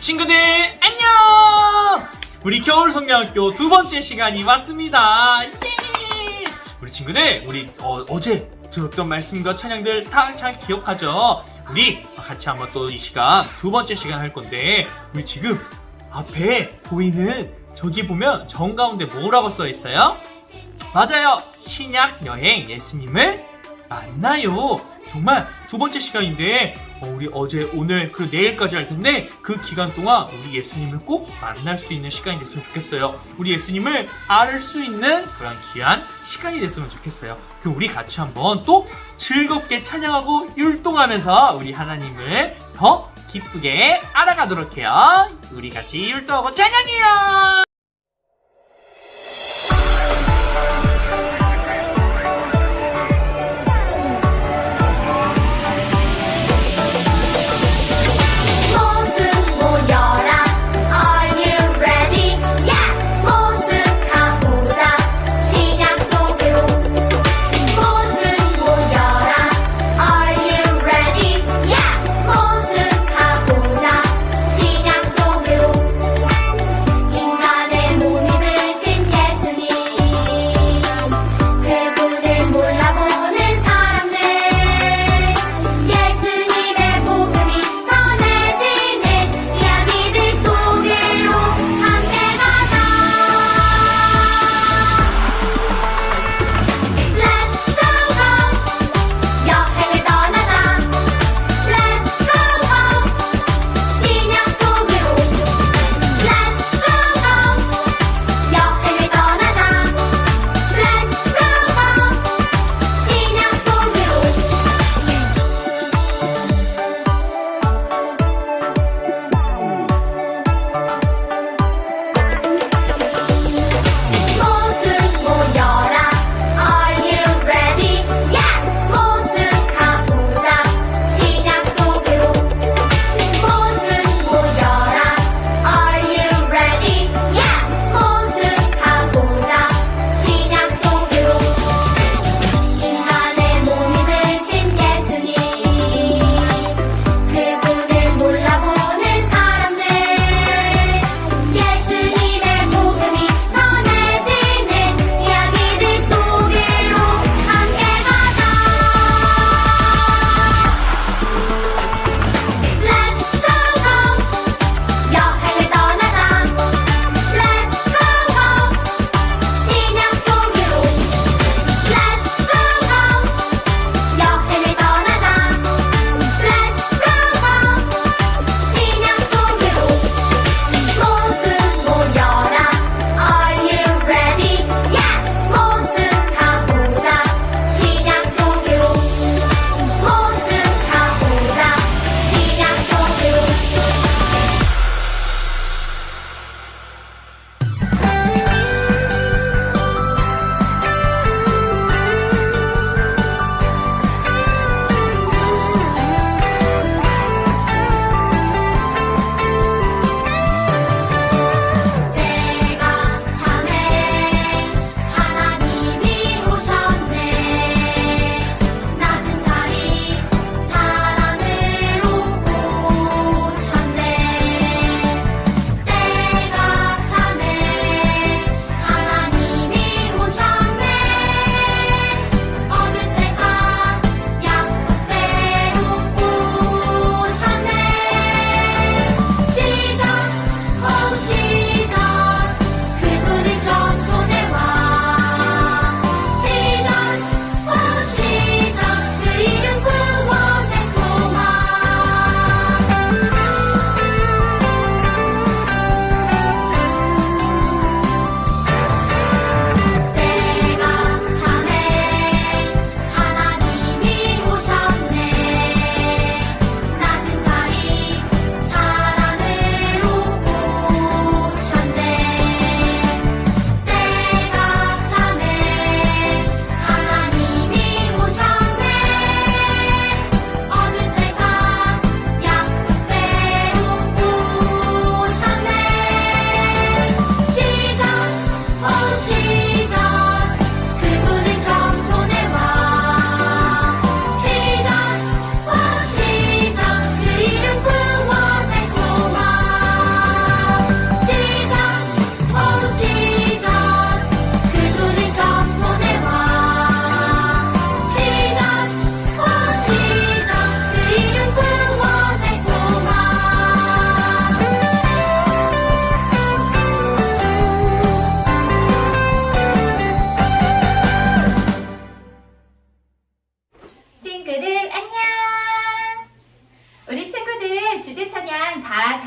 친구들 안녕! 우리 겨울성경학교 두 번째 시간이 왔습니다. 예! 우리 친구들 우리 어제 들었던 말씀과 찬양들 다 잘 기억하죠? 우리 같이 한번 또 이 시간 두 번째 시간 할 건데 우리 지금 앞에 보이는 저기 보면 정 가운데 뭐라고 써 있어요? 맞아요. 신약 여행 예수님을 만나요. 정말 두 번째 시간인데 우리 어제 오늘 그리고 내일까지 할 텐데 그 기간 동안 우리 예수님을 꼭 만날 수 있는 시간이 됐으면 좋겠어요. 우리 예수님을 알 수 있는 그런 귀한 시간이 됐으면 좋겠어요. 그럼 우리 같이 한번 또 즐겁게 찬양하고 율동하면서 우리 하나님을 더 기쁘게 알아가도록 해요. 우리 같이 율동하고 찬양해요. 인간의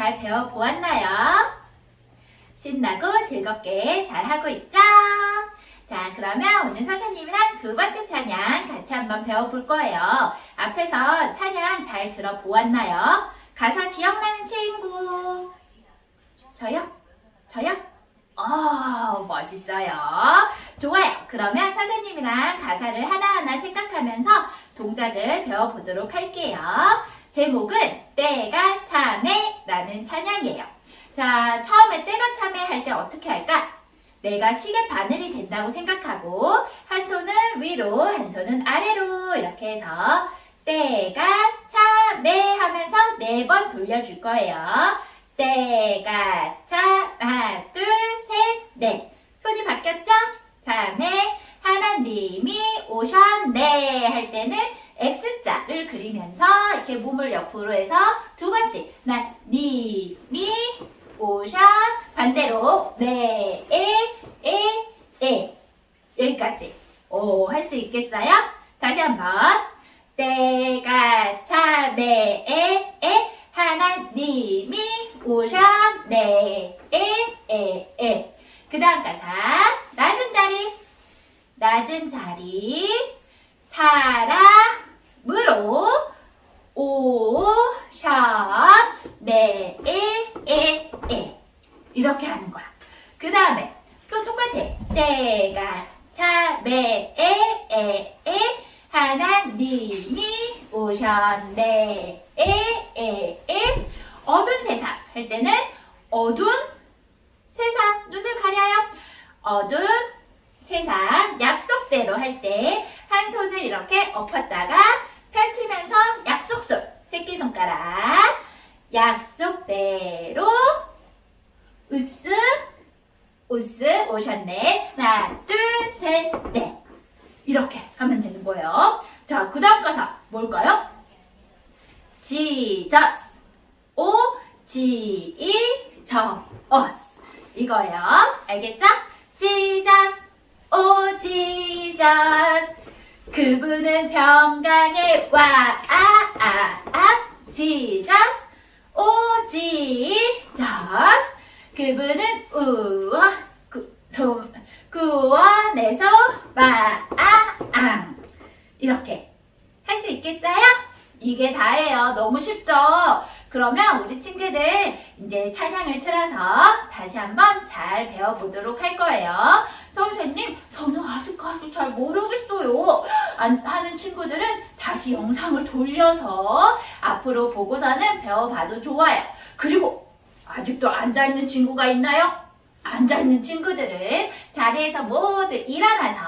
잘 배워보았나요? 신나고 즐겁게 잘하고 있죠? 자, 그러면 오늘 선생님이랑 두 번째 찬양 같이 한번 배워볼 거예요. 앞에서 찬양 잘 들어보았나요? 가사 기억나는 친구? 저요? 저요? 멋있어요. 좋아요. 그러면 선생님이랑 가사를 하나하나 생각하면서 동작을 배워보도록 할게요. 제목은 때가 참에 라는 찬양이에요. 자, 처음에 때가 참에 할 때 어떻게 할까? 내가 시계 바늘이 된다고 생각하고 한 손은 위로, 한 손은 아래로 이렇게 해서 때가 참에 하면서 4번 돌려줄 거예요. 때가 참, 하나, 둘, 셋, 넷. 손이 바뀌었죠? 다음에 하나님이 오셨네 할 때는 X자를 그리면서 이렇게 몸을 옆으로 해서 2번씩 하나님이 오셔 반대로 네, 여기까지 할 수 있겠어요? 다시 한번 때가 참에 하나님이 오셨네 그 다음 가사 낮은 자리 사람으로 오셨네 이렇게 하는 거야. 그 다음에 또 똑같아. 때가 참에 하나님이 오셨네 어두운 세상 할 때는 어두운 세상 눈을 가려요. 어두운 세상 약속대로 할 때 한 손을 이렇게 엎었다가 펼치면서 약속손 새끼손가락 약속대로 으쓱 오셨네 하나 둘 셋 넷 이렇게 하면 되는 거예요. 자, 그 다음 가사 뭘까요? Jesus Jesus 이거예요. 알겠죠? Jesus Jesus 그분은 평강의 와 Jesus Jesus 그분은 구원에서 마앙 이렇게 할 수 있겠어요? 이게 다예요. 너무 쉽죠? 그러면 우리 친구들 이제 찬양을 틀어서 다시 한번 잘 배워보도록 할 거예요. 선생님, 저는 아직까지 잘 모르겠어요 하는 친구들은 다시 영상을 돌려서 앞으로 보고서는 배워봐도 좋아요. 그리고 아직도 앉아있는 친구가 있나요? 앉아있는 친구들은 자리에서 모두 일어나서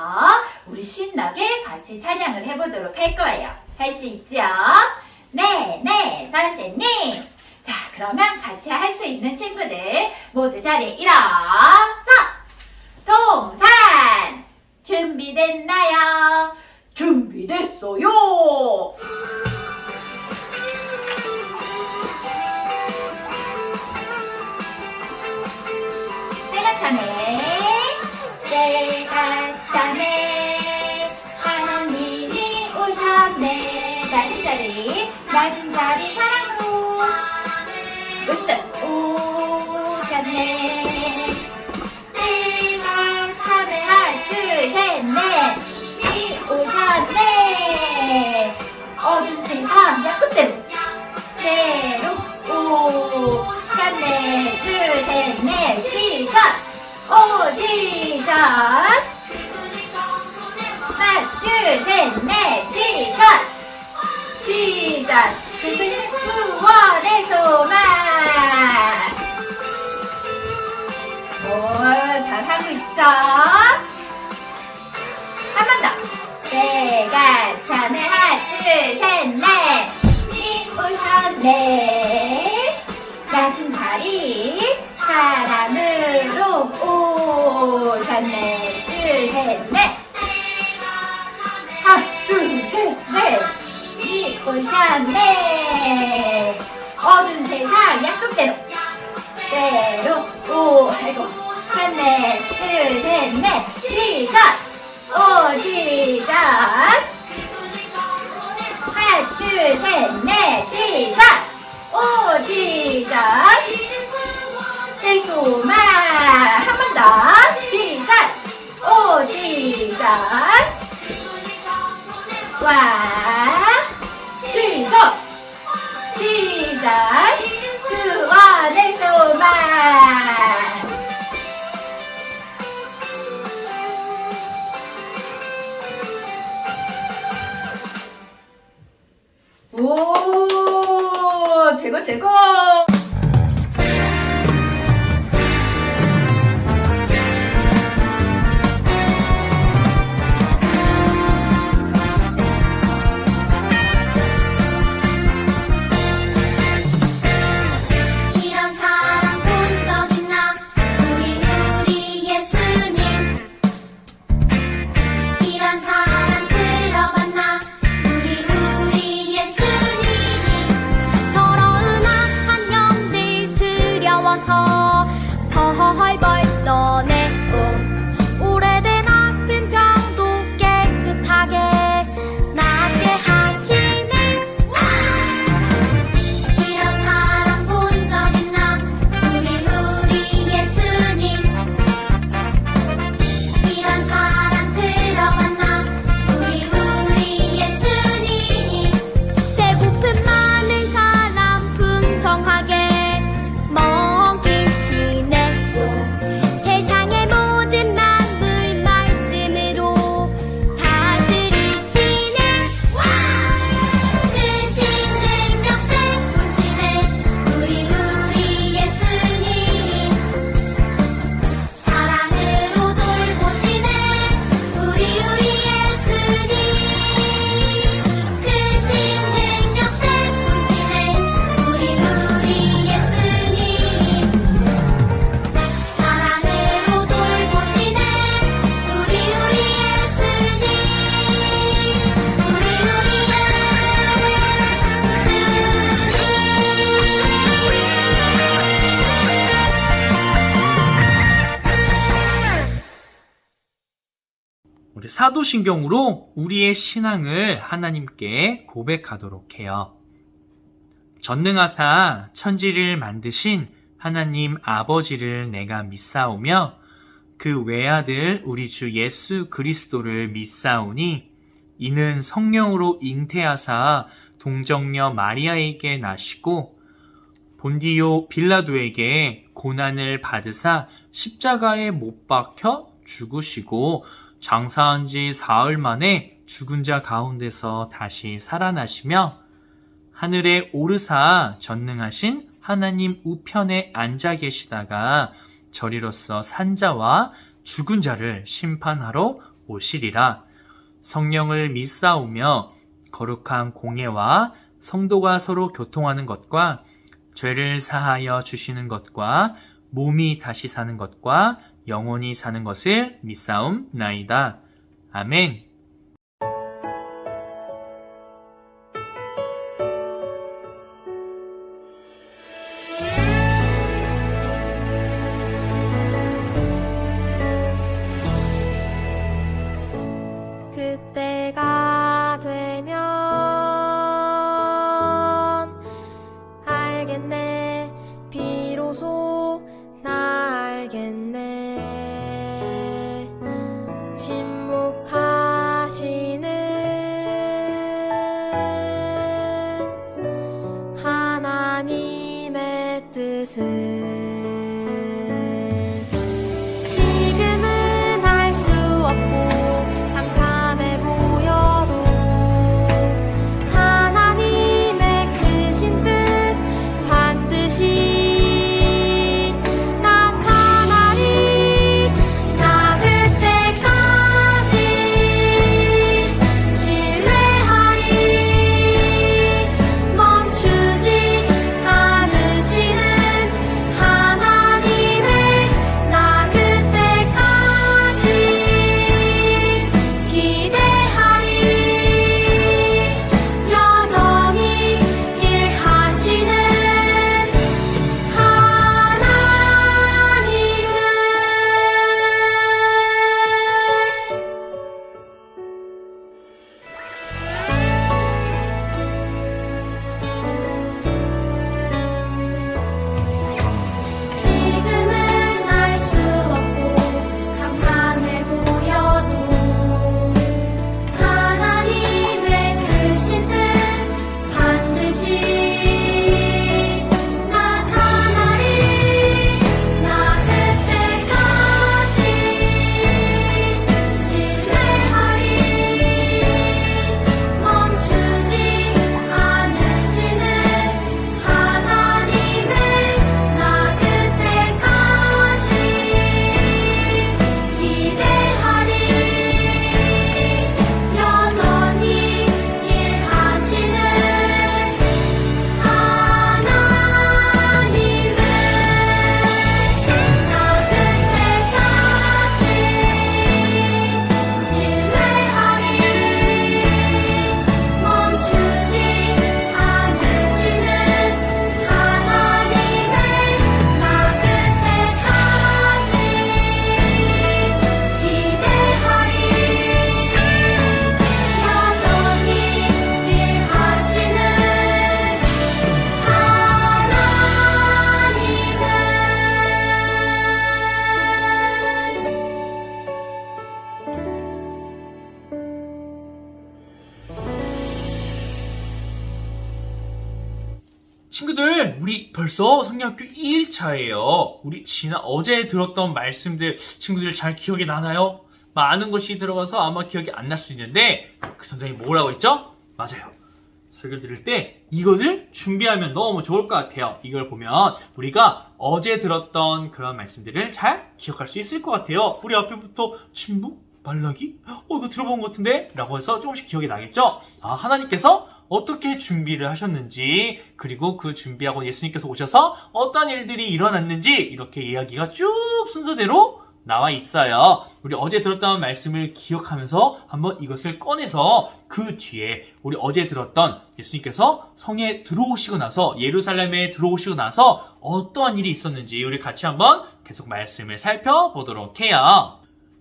우리 신나게 같이 찬양을 해보도록 할 거예요. 할 수 있죠? 네, 선생님. 자, 그러면 같이 할 수 있는 친구들 모두 자리에 일어서 동산 준비됐나요? 준비됐어요. 때가 참에 하나님이 오셨네 낮은 자리 사랑으로 으쓱 오셨네 때가 참에 하나 둘 셋 넷 이 오셨네 어두운 세상 약속대로 오셨네 둘 셋 넷 Jesus Jesus 하나 둘 셋 넷 Jesus 그분은 구원의 소망 잘하고 있어. 한 번 더 때가 참에 하나 둘 셋 넷 이 오셨네 낮은 자리 사람으로 오셨네 둘 셋 넷 하나 둘 셋 넷 이 오셨네 어두운 세상 약속대로 하나 둘 셋 넷 Jesus Jesus 하나 둘 셋 넷 Jesus Jesus 채워서 벌벌 떠내고 오래된 아픈 병도 깨끗하게 낫게 하시네. 이런 사람 본 적 있나? 우리 예수님. 이런 사람 들어봤나? 우리 예수님. 배고픔 많은 사람 풍성하게 먹이시네. 세상의 모든 만물 말씀으로 다스리시네. 크신 능력 베푸시네. 우리 예수님. 사랑으로 돌보시네. 우리 예수님. 크신 능력 베푸시네. 우리 예수님. 사랑으로 돌보시네. 우리 예수님. 우리 사도신경으로 우리의 신앙을 하나님께 고백하도록 해요. 전능하사 천지를 만드신 하나님 아버지를 내가 믿사오며 그 외아들 우리 주 예수 그리스도를 믿사오니 이는 성령으로 잉태하사 동정녀 마리아에게 나시고 본디오 빌라도에게 고난을 받으사 십자가에 못 박혀 죽으시고 장사한 지 사흘 만에 죽은 자 가운데서 다시 살아나시며 하늘에 오르사 전능하신 하나님 우편에 앉아 계시다가 저리로서 산자와 죽은 자를 심판하러 오시리라. 성령을 믿사오며 거룩한 공예와 성도가 서로 교통하는 것과 죄를 사하여 주시는 것과 몸이 다시 사는 것과 영원히 사는 것을 믿사옵나이다. 아멘. 그때가 되면 알겠네. 비로소 나 알겠네. 침묵하시는 하나님의 뜻을 지금은 알 수 없고 캄캄해 보여도 하나님의 크신 뜻 반드시 나타나리. 나 그때까지 신뢰하리. 멈추지 않으시는 하나님의 벌써 성경학교 2일차예요. 우리 어제 들었던 말씀들 친구들 잘 기억이 나나요? 많은 것이 들어가서 아마 기억이 안 날 수 있는데 그 선생님이 뭐라고 했죠? 맞아요. 설교 들을 때 이것을 준비하면 너무 좋을 것 같아요. 이걸 보면 우리가 어제 들었던 그런 말씀들을 잘 기억할 수 있을 것 같아요. 우리 앞에부터 침묵? 말라기? 이거 들어본 것 같은데? 라고 해서 조금씩 기억이 나겠죠? 하나님께서 어떻게 준비를 하셨는지, 그리고 그 준비하고 예수님께서 오셔서 어떤 일들이 일어났는지 이렇게 이야기가 쭉 순서대로 나와 있어요. 우리 어제 들었던 말씀을 기억하면서 한번 이것을 꺼내서 그 뒤에 우리 어제 들었던 예수님께서 성에 들어오시고 나서, 예루살렘에 들어오시고 나서 어떠한 일이 있었는지 우리 같이 한번 계속 말씀을 살펴보도록 해요.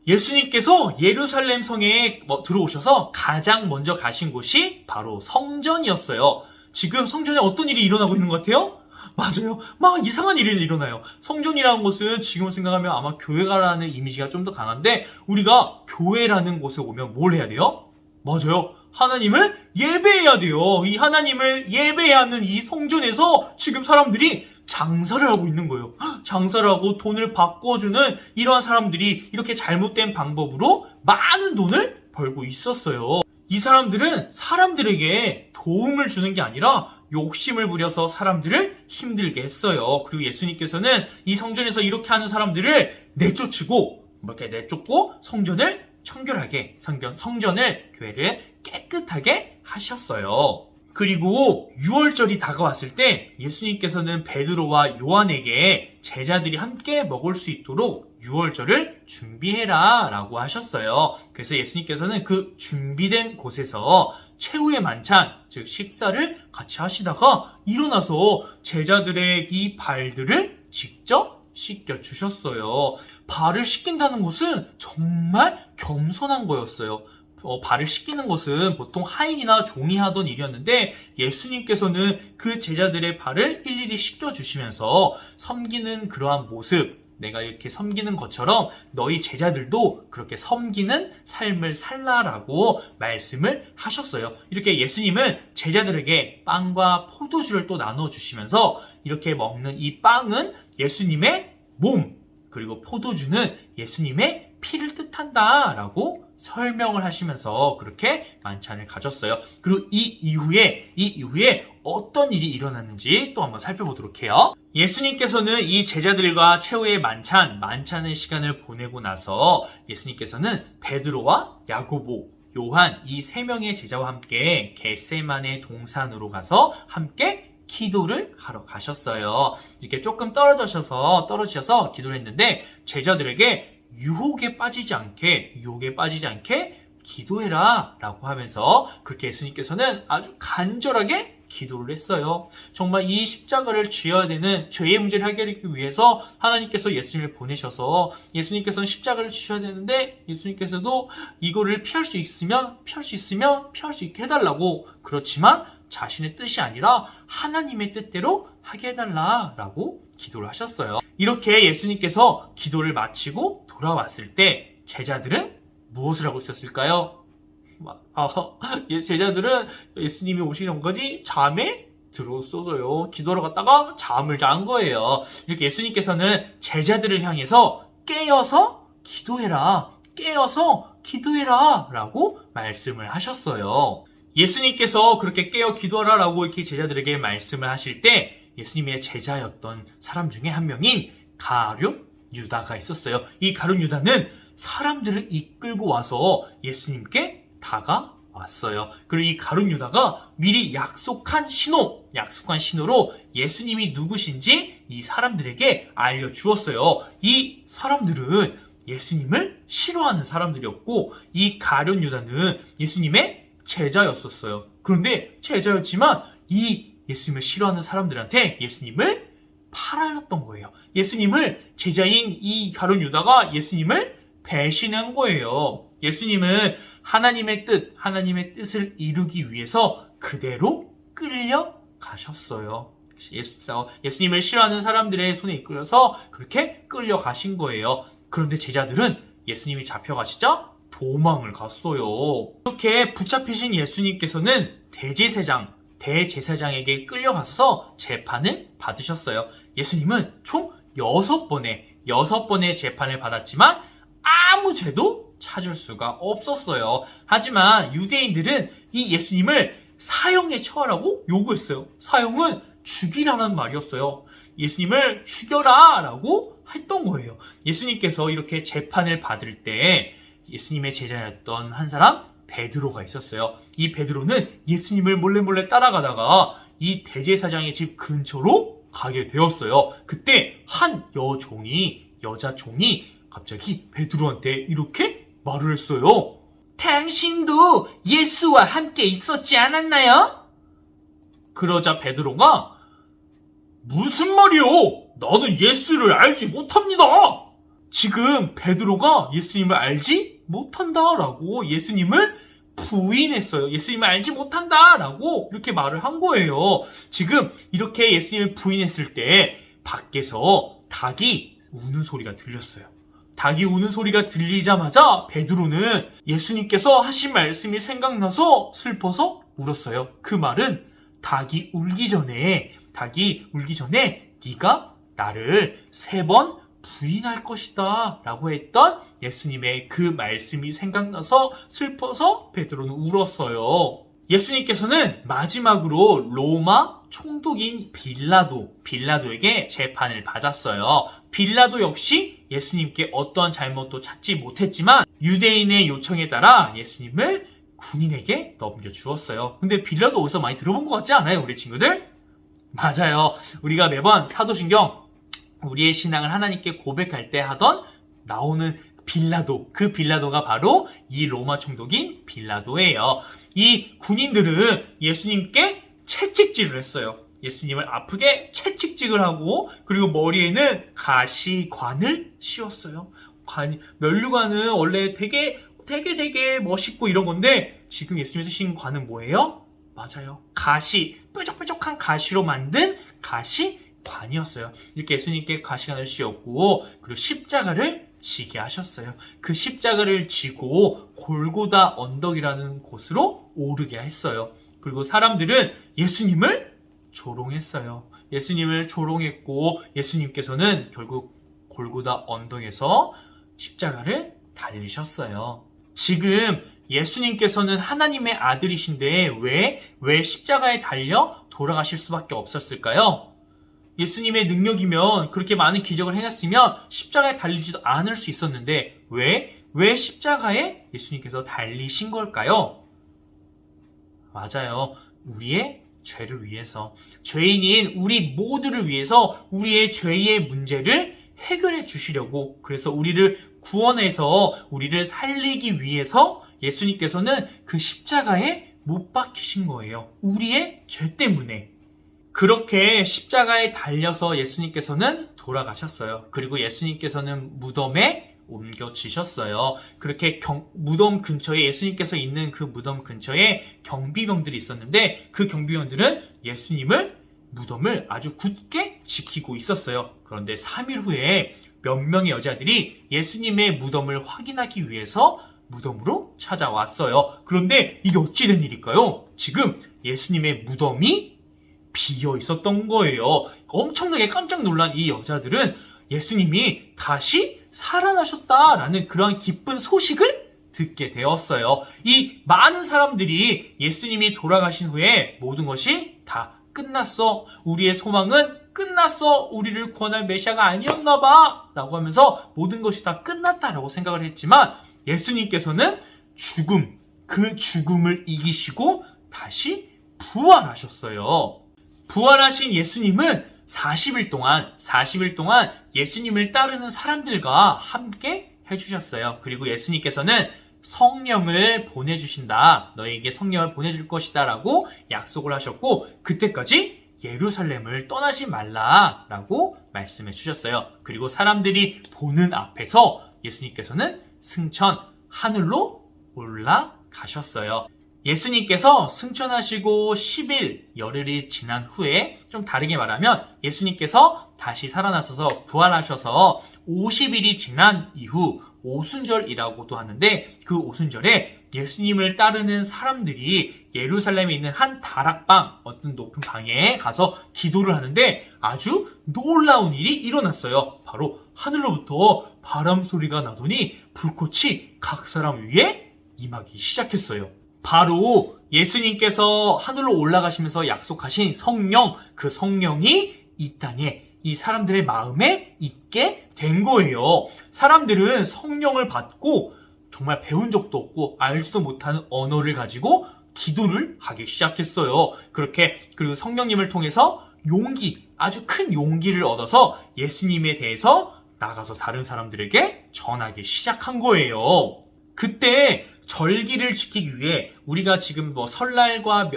예수님께서 예루살렘 성에 들어오셔서 가장 먼저 가신 곳이 바로 성전이었어요. 지금 성전에 어떤 일이 일어나고 있는 것 같아요? 맞아요. 막 이상한 일이 일어나요. 성전이라는 곳은 지금 생각하면 아마 교회가라는 이미지가 좀 더 강한데, 우리가 교회라는 곳에 오면 뭘 해야 돼요? 맞아요. 하나님을 예배해야 돼요. 이 하나님을 예배해야 하는 이 성전에서 지금 사람들이 장사를 하고 있는 거예요. 장사를 하고 돈을 바꿔주는 이러한 사람들이 이렇게 잘못된 방법으로 많은 돈을 벌고 있었어요. 이 사람들은 사람들에게 도움을 주는 게 아니라 욕심을 부려서 사람들을 힘들게 했어요. 그리고 예수님께서는 이 성전에서 이렇게 하는 사람들을 내쫓고 성전을 청결하게, 성전을, 교회를 깨끗하게 하셨어요. 그리고 유월절이 다가왔을 때 예수님께서는 베드로와 요한에게 제자들이 함께 먹을 수 있도록 유월절을 준비해라 라고 하셨어요. 그래서 예수님께서는 그 준비된 곳에서 최후의 만찬, 즉 식사를 같이 하시다가 일어나서 제자들의 이 발들을 직접 씻겨주셨어요. 발을 씻긴다는 것은 정말 겸손한 거였어요. 발을 씻기는 것은 보통 하인이나 종이 하던 일이었는데 예수님께서는 그 제자들의 발을 일일이 씻겨주시면서 섬기는 그러한 모습, 내가 이렇게 섬기는 것처럼 너희 제자들도 그렇게 섬기는 삶을 살라라고 말씀을 하셨어요. 이렇게 예수님은 제자들에게 빵과 포도주를 또 나눠주시면서 이렇게 먹는 이 빵은 예수님의 몸, 그리고 포도주는 예수님의 피를 뜻한다라고 설명을 하시면서 그렇게 만찬을 가졌어요. 그리고 이 이후에 어떤 일이 일어났는지 또 한번 살펴보도록 해요. 예수님께서는 이 제자들과 최후의 만찬의 시간을 보내고 나서 예수님께서는 베드로와 야고보, 요한 이 세 명의 제자와 함께 겟세마네 동산으로 가서 함께 기도를 하러 가셨어요. 이렇게 조금 떨어지셔서 기도를 했는데 제자들에게 유혹에 빠지지 않게 기도해라 라고 하면서 그렇게 예수님께서는 아주 간절하게 기도를 했어요. 정말 이 십자가를 쥐어야 되는 죄의 문제를 해결하기 위해서 하나님께서 예수님을 보내셔서 예수님께서는 십자가를 쥐셔야 되는데 예수님께서도 이거를 피할 수 있게 해달라고, 그렇지만 자신의 뜻이 아니라 하나님의 뜻대로 하게 해달라라고 기도를 하셨어요. 이렇게 예수님께서 기도를 마치고 돌아왔을 때 제자들은 무엇을 하고 있었을까요? 제자들은 예수님이 오시기 전까지 잠에 들었어요. 기도하러 갔다가 잠을 잔 거예요. 이렇게 예수님께서는 제자들을 향해서 깨어서 기도해라 라고 말씀을 하셨어요. 예수님께서 그렇게 깨어 기도하라 라고 이렇게 제자들에게 말씀을 하실 때 예수님의 제자였던 사람 중에 한 명인 가룟 유다가 있었어요. 이 가룟 유다는 사람들을 이끌고 와서 예수님께 다가왔어요. 그리고 이 가룟 유다가 미리 약속한 신호로 예수님이 누구신지 이 사람들에게 알려주었어요. 이 사람들은 예수님을 싫어하는 사람들이었고 이 가룟 유다는 예수님의 제자였었어요. 그런데 제자였지만 이 예수님을 싫어하는 사람들한테 예수님을 팔아놨던 거예요. 예수님을, 제자인 이 가룟 유다가 예수님을 배신한 거예요. 예수님은 하나님의 뜻을 이루기 위해서 그대로 끌려가셨어요. 예수님을 싫어하는 사람들의 손에 이끌려서 그렇게 끌려가신 거예요. 그런데 제자들은 예수님이 잡혀가시자 도망을 갔어요. 이렇게 붙잡히신 예수님께서는 대제사장, 대제사장에게 끌려가서 재판을 받으셨어요. 예수님은 총 6번의 재판을 받았지만 아무 죄도 찾을 수가 없었어요. 하지만 유대인들은 이 예수님을 사형에 처하라고 요구했어요. 사형은 죽이라는 말이었어요. 예수님을 죽여라 라고 했던 거예요. 예수님께서 이렇게 재판을 받을 때 예수님의 제자였던 한 사람 베드로가 있었어요. 이 베드로는 예수님을 몰래 따라가다가 이 대제사장의 집 근처로 가게 되었어요. 그때 한 여자 종이 갑자기 베드로한테 이렇게 말을 했어요. 당신도 예수와 함께 있었지 않았나요? 그러자 베드로가 무슨 말이요? 나는 예수를 알지 못합니다. 지금 베드로가 예수님을 알지 못한다라고 예수님을 부인했어요. 예수님을 알지 못한다라고 이렇게 말을 한 거예요. 지금 이렇게 예수님을 부인했을 때 밖에서 닭이 우는 소리가 들렸어요. 닭이 우는 소리가 들리자마자 베드로는 예수님께서 하신 말씀이 생각나서 슬퍼서 울었어요. 그 말은 닭이 울기 전에 네가 나를 3번 부인할 것이다 라고 했던 예수님의 그 말씀이 생각나서 슬퍼서 베드로는 울었어요. 예수님께서는 마지막으로 로마 총독인 빌라도에게 재판을 받았어요. 빌라도 역시 예수님께 어떠한 잘못도 찾지 못했지만 유대인의 요청에 따라 예수님을 군인에게 넘겨주었어요. 근데 빌라도 어디서 많이 들어본 것 같지 않아요, 우리 친구들? 맞아요. 우리가 매번 사도신경 우리의 신앙을 하나님께 고백할 때 나오는 빌라도, 그 빌라도가 바로 이 로마 총독인 빌라도예요. 이 군인들은 예수님께 채찍질을 했어요. 예수님을 아프게 채찍질을 하고 그리고 머리에는 가시관을 씌웠어요. 면류관은 원래 되게 멋있고 이런 건데 지금 예수님이 쓰신 관은 뭐예요? 맞아요. 뾰족뾰족한 가시로 만든 가시관이었어요. 이렇게 예수님께 가시관을 씌웠고 그리고 십자가를 지게 하셨어요. 그 십자가를 지고 골고다 언덕이라는 곳으로 오르게 했어요. 그리고 사람들은 예수님을 조롱했어요. 예수님을 조롱했고 예수님께서는 결국 골고다 언덕에서 십자가를 달리셨어요. 지금 예수님께서는 하나님의 아들이신데 왜 십자가에 달려 돌아가실 수밖에 없었을까요? 예수님의 능력이면 그렇게 많은 기적을 해냈으면 십자가에 달리지도 않을 수 있었는데 왜 십자가에 예수님께서 달리신 걸까요? 맞아요. 우리의 죄를 위해서, 죄인인 우리 모두를 위해서 우리의 죄의 문제를 해결해 주시려고, 그래서 우리를 구원해서 우리를 살리기 위해서 예수님께서는 그 십자가에 못 박히신 거예요. 우리의 죄 때문에. 그렇게 십자가에 달려서 예수님께서는 돌아가셨어요. 그리고 예수님께서는 무덤에 옮겨지셨어요. 그렇게 무덤 근처에, 예수님께서 있는 그 무덤 근처에 경비병들이 있었는데 그 경비병들은 무덤을 아주 굳게 지키고 있었어요. 그런데 3일 후에 몇 명의 여자들이 예수님의 무덤을 확인하기 위해서 무덤으로 찾아왔어요. 그런데 이게 어찌 된 일일까요? 지금 예수님의 무덤이 비어 있었던 거예요. 엄청나게 깜짝 놀란 이 여자들은 예수님이 다시 살아나셨다라는 그런 기쁜 소식을 듣게 되었어요. 이 많은 사람들이 예수님이 돌아가신 후에 모든 것이 다 끝났어. 우리의 소망은 끝났어. 우리를 구원할 메시아가 아니었나 봐. 라고 하면서 모든 것이 다 끝났다라고 생각을 했지만 예수님께서는 그 죽음을 이기시고 다시 부활하셨어요. 부활하신 예수님은 40일 동안 예수님을 따르는 사람들과 함께 해주셨어요. 그리고 예수님께서는 성령을 보내주신다. 너에게 성령을 보내줄 것이다. 라고 약속을 하셨고 그때까지 예루살렘을 떠나지 말라라고 말씀해 주셨어요. 그리고 사람들이 보는 앞에서 예수님께서는 승천, 하늘로 올라가셨어요. 예수님께서 승천하시고 10일 열흘이 지난 후에, 좀 다르게 말하면 예수님께서 다시 살아나셔서 부활하셔서 50일이 지난 이후 오순절이라고도 하는데 그 오순절에 예수님을 따르는 사람들이 예루살렘에 있는 한 다락방, 어떤 높은 방에 가서 기도를 하는데 아주 놀라운 일이 일어났어요. 바로 하늘로부터 바람 소리가 나더니 불꽃이 각 사람 위에 임하기 시작했어요. 바로 예수님께서 하늘로 올라가시면서 약속하신 성령, 그 성령이 이 땅에 이 사람들의 마음에 있게 된 거예요. 사람들은 성령을 받고 정말 배운 적도 없고 알지도 못하는 언어를 가지고 기도를 하기 시작했어요. 그렇게 그리고 성령님을 통해서 용기, 아주 큰 용기를 얻어서 예수님에 대해서 나가서 다른 사람들에게 전하기 시작한 거예요. 그때 절기를 지키기 위해 우리가 지금 설날과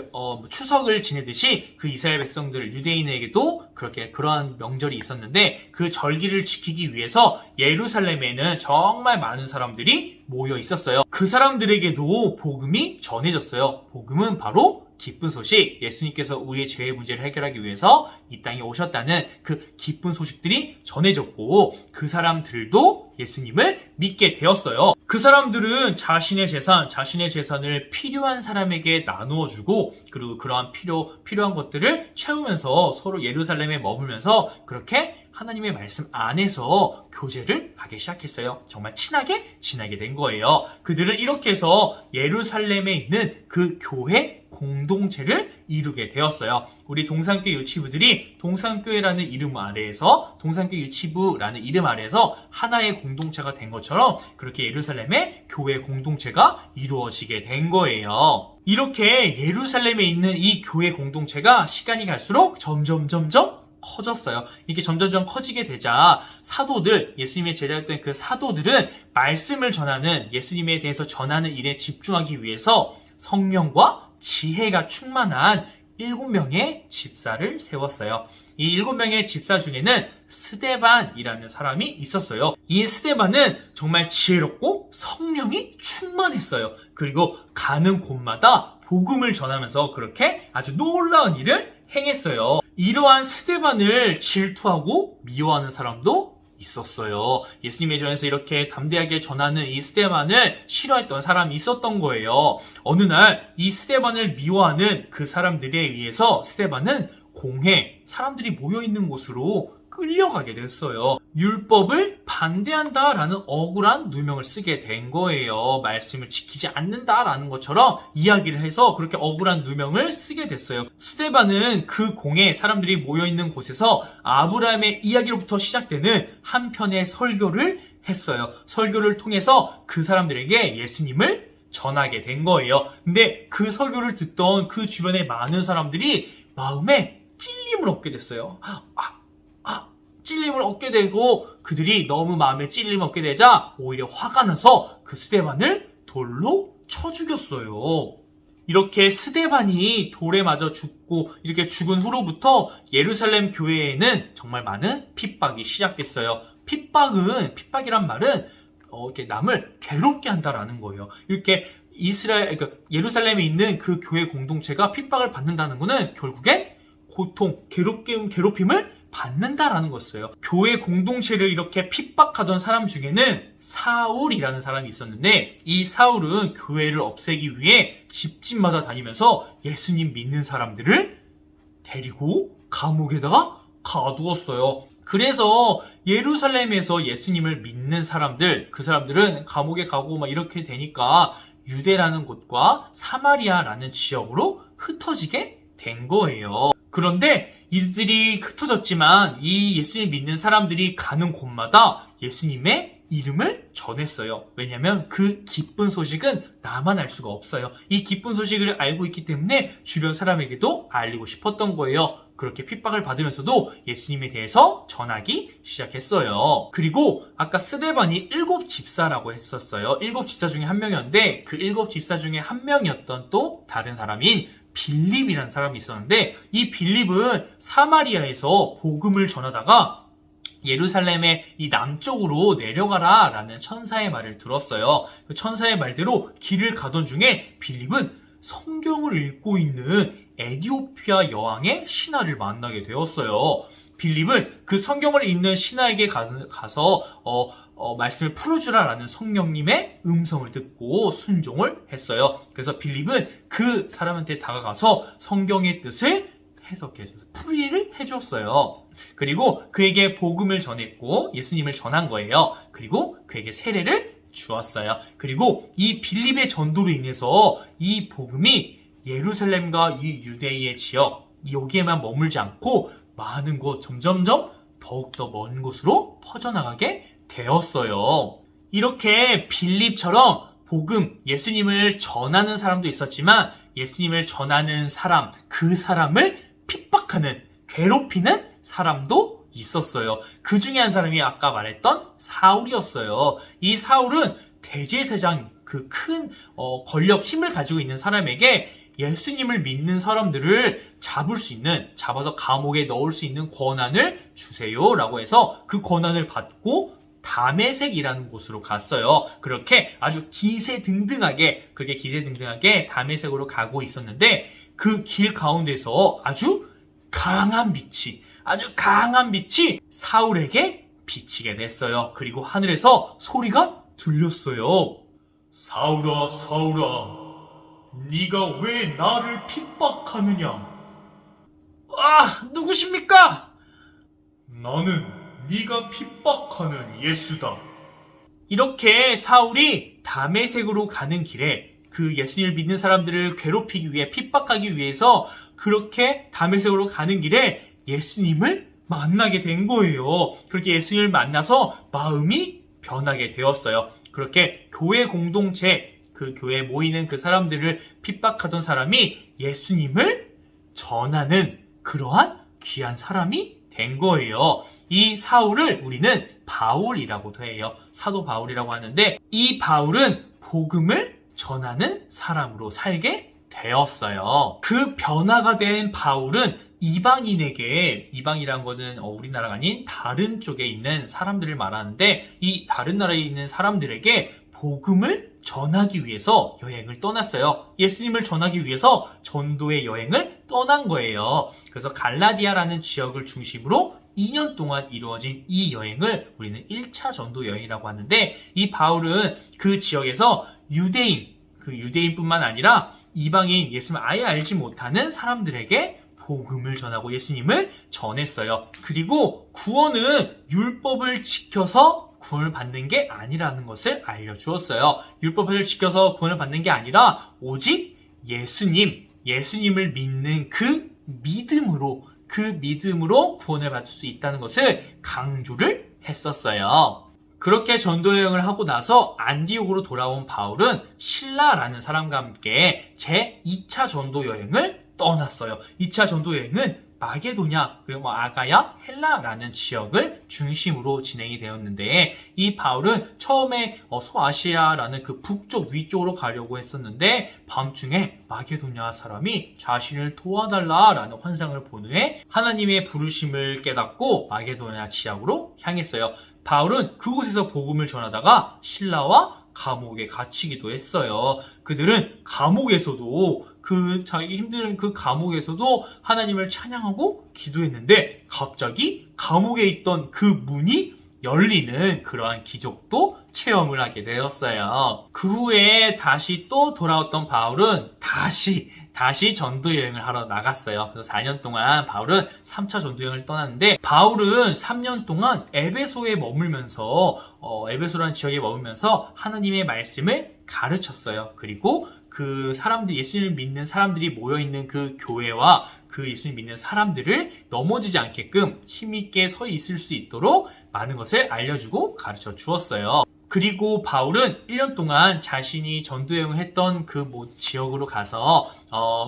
추석을 지내듯이 그 이스라엘 백성들, 유대인에게도 그러한 명절이 있었는데 그 절기를 지키기 위해서 예루살렘에는 정말 많은 사람들이 모여 있었어요. 그 사람들에게도 복음이 전해졌어요. 복음은 바로 기쁜 소식, 예수님께서 우리의 죄의 문제를 해결하기 위해서 이 땅에 오셨다는 그 기쁜 소식들이 전해졌고 필요한 사람들도 예수님을 믿게 되었어요. 그 사람들은 자신의 재산을 필요한 사람에게 나누어 주고 그리고 그러한 필요한 것들을 채우면서 서로 예루살렘에 머물면서 그렇게 하나님의 말씀 안에서 교제를 하기 시작했어요. 정말 친하게 지내게 된 거예요. 그들은 이렇게 해서 예루살렘에 있는 그 교회 공동체를 이루게 되었어요. 우리 동산교회 유치부들이 동산교회라는 이름 아래에서 동산교회 유치부라는 이름 아래에서 하나의 공동체가 된 것처럼 그렇게 예루살렘의 교회 공동체가 이루어지게 된 거예요. 이렇게 예루살렘에 있는 이 교회 공동체가 시간이 갈수록 점점 커졌어요. 이게 점점 커지게 되자 사도들, 예수님의 제자였던 그 사도들은 말씀을 전하는, 예수님에 대해서 전하는 일에 집중하기 위해서 성령과 지혜가 충만한 7명의 집사를 세웠어요. 이 7명의 집사 중에는 스데반이라는 사람이 있었어요. 이 스데반은 정말 지혜롭고 성령이 충만했어요. 그리고 가는 곳마다 복음을 전하면서 그렇게 아주 놀라운 일을 행했어요. 이러한 스데반을 질투하고 미워하는 사람도 있었어요. 예수님의 전에서 이렇게 담대하게 전하는 이 스데반을 싫어했던 사람이 있었던 거예요. 어느 날 이 스데반을 미워하는 그 사람들에 의해서 스데반은 공회, 사람들이 모여있는 곳으로 끌려가게 됐어요. 율법을 반대한다라는 억울한 누명을 쓰게 된 거예요. 말씀을 지키지 않는다라는 것처럼 이야기를 해서 그렇게 억울한 누명을 쓰게 됐어요. 스데반은 그 공회, 사람들이 모여있는 곳에서 아브라함의 이야기로부터 시작되는 한 편의 설교를 했어요. 설교를 통해서 그 사람들에게 예수님을 전하게 된 거예요. 근데 그 설교를 듣던 그 주변의 많은 사람들이 마음에 찔림을 얻게 됐어요. 찔림을 얻게 되고 그들이 너무 마음에 찔림을 얻게 되자 오히려 화가 나서 그 스데반을 돌로 쳐 죽였어요. 이렇게 스데반이 돌에 맞아 죽고 이렇게 죽은 후로부터 예루살렘 교회에는 정말 많은 핍박이 시작됐어요. 핍박이란 말은 이렇게 남을 괴롭게 한다라는 거예요. 이렇게 그러니까 예루살렘에 있는 그 교회 공동체가 핍박을 받는다는 거는 결국엔 고통, 괴롭힘을 받는다라는 거였어요. 교회 공동체를 이렇게 핍박하던 사람 중에는 사울이라는 사람이 있었는데 이 사울은 교회를 없애기 위해 집집마다 다니면서 예수님 믿는 사람들을 데리고 감옥에다가 가두었어요. 그래서 예루살렘에서 예수님을 믿는 사람들, 그 사람들은 감옥에 가고 막 이렇게 되니까 유대라는 곳과 사마리아라는 지역으로 흩어지게 된 거예요. 그런데 이들이 흩어졌지만 이 예수님 믿는 사람들이 가는 곳마다 예수님의 이름을 전했어요. 왜냐하면 그 기쁜 소식은 나만 알 수가 없어요. 이 기쁜 소식을 알고 있기 때문에 주변 사람에게도 알리고 싶었던 거예요. 그렇게 핍박을 받으면서도 예수님에 대해서 전하기 시작했어요. 그리고 아까 스데반이 7집사라고 했었어요. 7집사 중에 한 명이었는데 그 7집사 중에 한 명이었던 또 다른 사람인 빌립이라는 사람이 있었는데 이 빌립은 사마리아에서 복음을 전하다가 예루살렘의 이 남쪽으로 내려가라 라는 천사의 말을 들었어요. 그 천사의 말대로 길을 가던 중에 빌립은 성경을 읽고 있는 에디오피아 여왕의 신하를 만나게 되었어요. 빌립은 그 성경을 읽는 신하에게 가서 말씀을 풀어주라라는 성령님의 음성을 듣고 순종을 했어요. 그래서 빌립은 그 사람한테 다가가서 성경의 뜻을 해석해줘서 풀이를 해줬어요. 그리고 그에게 복음을 전했고 예수님을 전한 거예요. 그리고 그에게 세례를 주었어요. 그리고 이 빌립의 전도로 인해서 이 복음이 예루살렘과 이 유대의 지역 여기에만 머물지 않고 많은 곳 점점점 더욱더 먼 곳으로 퍼져나가게 되었어요. 이렇게 빌립처럼 복음, 예수님을 전하는 사람도 있었지만 예수님을 전하는 사람, 그 사람을 핍박하는, 괴롭히는 사람도 있었어요. 그 중에 한 사람이 아까 말했던 사울이었어요. 이 사울은 대제사장, 그 큰 권력, 힘을 가지고 있는 사람에게 예수님을 믿는 사람들을 잡아서 감옥에 넣을 수 있는 권한을 주세요라고 해서 그 권한을 받고 다메섹이라는 곳으로 갔어요. 그렇게 아주 기세등등하게 다메섹으로 가고 있었는데 그 길 가운데서 아주 강한 빛이 사울에게 비치게 됐어요. 그리고 하늘에서 소리가 들렸어요. 사울아, 사울아, 네가 왜 나를 핍박하느냐? 아, 누구십니까? 나는 네가 핍박하는 예수다. 이렇게 사울이 다메섹으로 가는 길에 그 예수님을 믿는 사람들을 괴롭히기 위해, 핍박하기 위해서 그렇게 다메섹으로 가는 길에 예수님을 만나게 된 거예요. 그렇게 예수님을 만나서 마음이 변하게 되었어요. 그렇게 교회 공동체, 그 교회에 모이는 그 사람들을 핍박하던 사람이 예수님을 전하는 그러한 귀한 사람이 된 거예요. 이 사울을 우리는 바울이라고도 해요. 사도 바울이라고 하는데 이 바울은 복음을 전하는 사람으로 살게 되었어요. 그 변화가 된 바울은 이방이라는 거는 우리나라가 아닌 다른 쪽에 있는 사람들을 말하는데 이 다른 나라에 있는 사람들에게 복음을 전하기 위해서 여행을 떠났어요. 예수님을 전하기 위해서 전도의 여행을 떠난 거예요. 그래서 갈라디아라는 지역을 중심으로 2년 동안 이루어진 이 여행을 우리는 1차 전도 여행이라고 하는데 이 바울은 그 지역에서 유대인뿐만 아니라 이방인, 예수님을 아예 알지 못하는 사람들에게 복음을 전하고 예수님을 전했어요. 그리고 구원은 율법을 지켜서 구원을 받는 게 아니라는 것을 알려주었어요. 율법을 지켜서 구원을 받는 게 아니라 오직 예수님을 믿는 그 믿음으로 구원을 받을 수 있다는 것을 강조를 했었어요. 그렇게 전도 여행을 하고 나서 안디옥으로 돌아온 바울은 실라라는 사람과 함께 제2차 전도 여행을 떠났어요. 2차 전도 여행은 마게도냐 그리고 아가야, 헬라라는 지역을 중심으로 진행이 되었는데 이 바울은 처음에 소아시아라는 그 북쪽 위쪽으로 가려고 했었는데 밤중에 마게도냐 사람이 자신을 도와달라라는 환상을 본 후에 하나님의 부르심을 깨닫고 마게도냐 지역으로 향했어요. 바울은 그곳에서 복음을 전하다가 신라와 감옥에 갇히기도 했어요. 그들은 감옥에서도 자기 힘든 그 감옥에서도 하나님을 찬양하고 기도했는데 갑자기 감옥에 있던 그 문이 열리는 그러한 기적도 체험을 하게 되었어요. 그 후에 다시 또 돌아왔던 바울은 다시 전도 여행을 하러 나갔어요. 그래서 4년 동안 바울은 3차 전도 여행을 떠났는데 바울은 3년 동안 에베소에 머물면서 에베소라는 지역에 머물면서 하나님의 말씀을 가르쳤어요. 그리고 그 사람들, 예수님을 믿는 사람들이 모여있는 그 교회와 그 예수님 믿는 사람들을 넘어지지 않게끔 힘있게 서 있을 수 있도록 많은 것을 알려주고 가르쳐 주었어요. 그리고 바울은 1년 동안 자신이 전도여행을 했던 그 지역으로 가서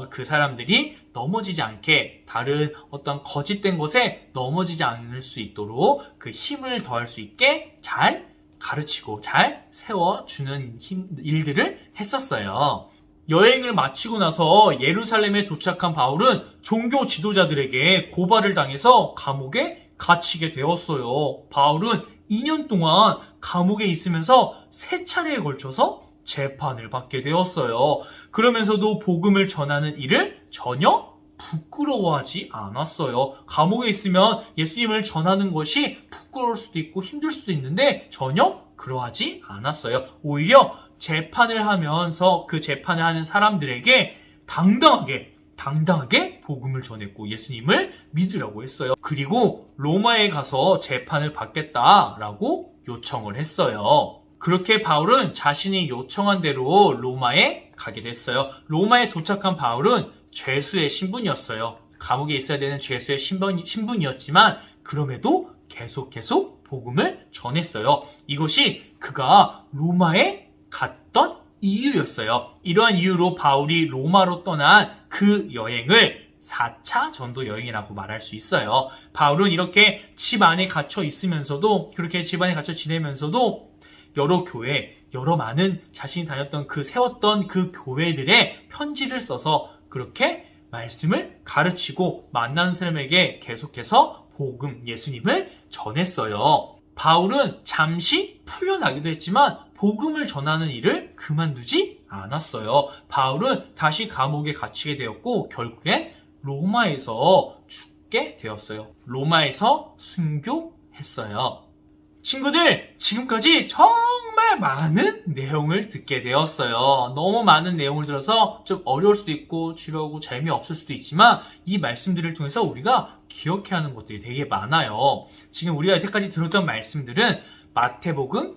그 사람들이 넘어지지 않게 다른 어떤 거짓된 것에 넘어지지 않을 수 있도록 그 힘을 더할 수 있게 잘 가르치고 잘 세워주는 일들을 했었어요. 여행을 마치고 나서 예루살렘에 도착한 바울은 종교 지도자들에게 고발을 당해서 감옥에 갇히게 되었어요. 바울은 2년 동안 감옥에 있으면서 3차례에 걸쳐서 재판을 받게 되었어요. 그러면서도 복음을 전하는 일을 전혀 부끄러워하지 않았어요. 감옥에 있으면 예수님을 전하는 것이 부끄러울 수도 있고 힘들 수도 있는데 전혀 그러하지 않았어요. 오히려 재판을 하면서 그 재판을 하는 사람들에게 당당하게 복음을 전했고 예수님을 믿으라고 했어요. 그리고 로마에 가서 재판을 받겠다라고 요청을 했어요. 그렇게 바울은 자신이 요청한 대로 로마에 가게 됐어요. 로마에 도착한 바울은 죄수의 신분이었어요. 감옥에 있어야 되는 죄수의 신분이었지만 그럼에도 계속 복음을 전했어요. 이것이 그가 로마에 갔던 이유였어요. 이러한 이유로 바울이 로마로 떠난 그 여행을 4차 전도 여행이라고 말할 수 있어요. 바울은 이렇게 집 안에 갇혀 있으면서도 그렇게 집 안에 갇혀 지내면서도 여러 교회, 여러 많은 자신이 다녔던 세웠던 그 교회들의 편지를 써서 그렇게 말씀을 가르치고 만나는 사람에게 계속해서 복음, 예수님을 전했어요. 바울은 잠시 풀려나기도 했지만 복음을 전하는 일을 그만두지 않았어요. 바울은 다시 감옥에 갇히게 되었고 결국엔 로마에서 죽게 되었어요. 로마에서 순교했어요. 친구들, 지금까지 정말 많은 내용을 듣게 되었어요. 너무 많은 내용을 들어서 좀 어려울 수도 있고 지루하고 재미없을 수도 있지만 이 말씀들을 통해서 우리가 기억해야 하는 것들이 되게 많아요. 지금 우리가 여태까지 들었던 말씀들은 마태복음,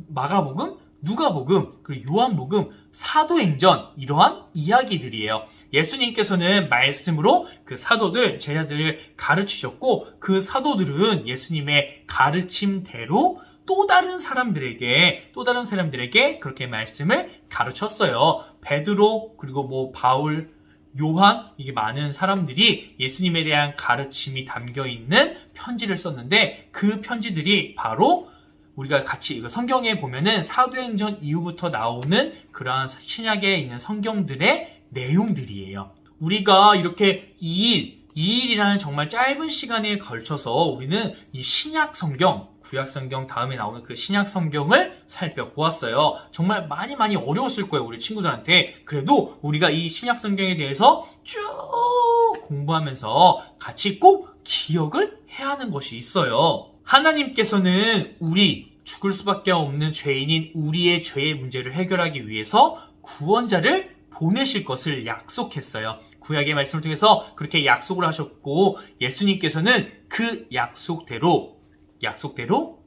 마가복음, 누가복음, 그리고 요한복음, 사도행전 이러한 이야기들이에요. 예수님께서는 말씀으로 그 사도들, 제자들을 가르치셨고 그 사도들은 예수님의 가르침대로 또 다른 사람들에게 그렇게 말씀을 가르쳤어요. 베드로, 그리고 바울, 요한, 이게 많은 사람들이 예수님에 대한 가르침이 담겨있는 편지를 썼는데 그 편지들이 바로 우리가 같이 성경에 보면은 사도행전 이후부터 나오는 그러한 신약에 있는 성경들의 내용들이에요. 우리가 이렇게 2일이라는 정말 짧은 시간에 걸쳐서 우리는 이 신약 성경, 구약 성경 다음에 나오는 그 신약 성경을 살펴보았어요. 정말 많이 어려웠을 거예요, 우리 친구들한테. 그래도 우리가 이 신약 성경에 대해서 쭉 공부하면서 같이 꼭 기억을 해야 하는 것이 있어요. 하나님께서는 죽을 수밖에 없는 죄인인 우리의 죄의 문제를 해결하기 위해서 구원자를 보내실 것을 약속했어요. 구약의 말씀을 통해서 그렇게 약속을 하셨고 예수님께서는 그 약속대로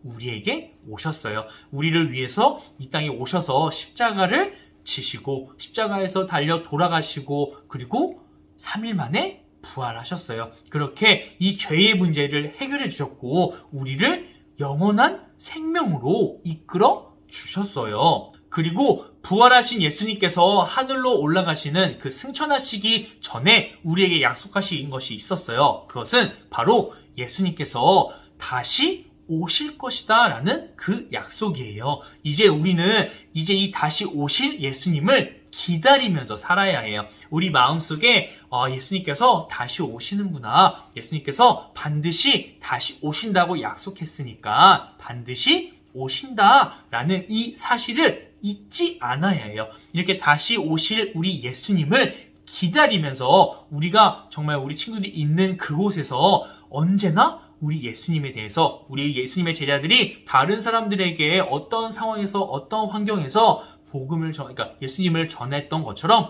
우리에게 오셨어요. 우리를 위해서 이 땅에 오셔서 십자가를 지시고 십자가에서 달려 돌아가시고 그리고 3일 만에 부활하셨어요. 그렇게 이 죄의 문제를 해결해 주셨고 우리를 영원한 생명으로 이끌어 주셨어요. 그리고 부활하신 예수님께서 하늘로 올라가시는 그 승천하시기 전에 우리에게 약속하신 것이 있었어요. 그것은 바로 예수님께서 다시 오실 것이다 라는 그 약속이에요. 이제 우리는 이 다시 오실 예수님을 기다리면서 살아야 해요. 우리 마음속에 예수님께서 다시 오시는구나. 예수님께서 반드시 다시 오신다고 약속했으니까 반드시 오신다라는 이 사실을 잊지 않아야 해요. 이렇게 다시 오실 우리 예수님을 기다리면서 우리가 정말 우리 친구들이 있는 그곳에서 언제나 우리 예수님에 대해서 우리 예수님의 제자들이 다른 사람들에게 어떤 상황에서 어떤 환경에서 그러니까 예수님을 전했던 것처럼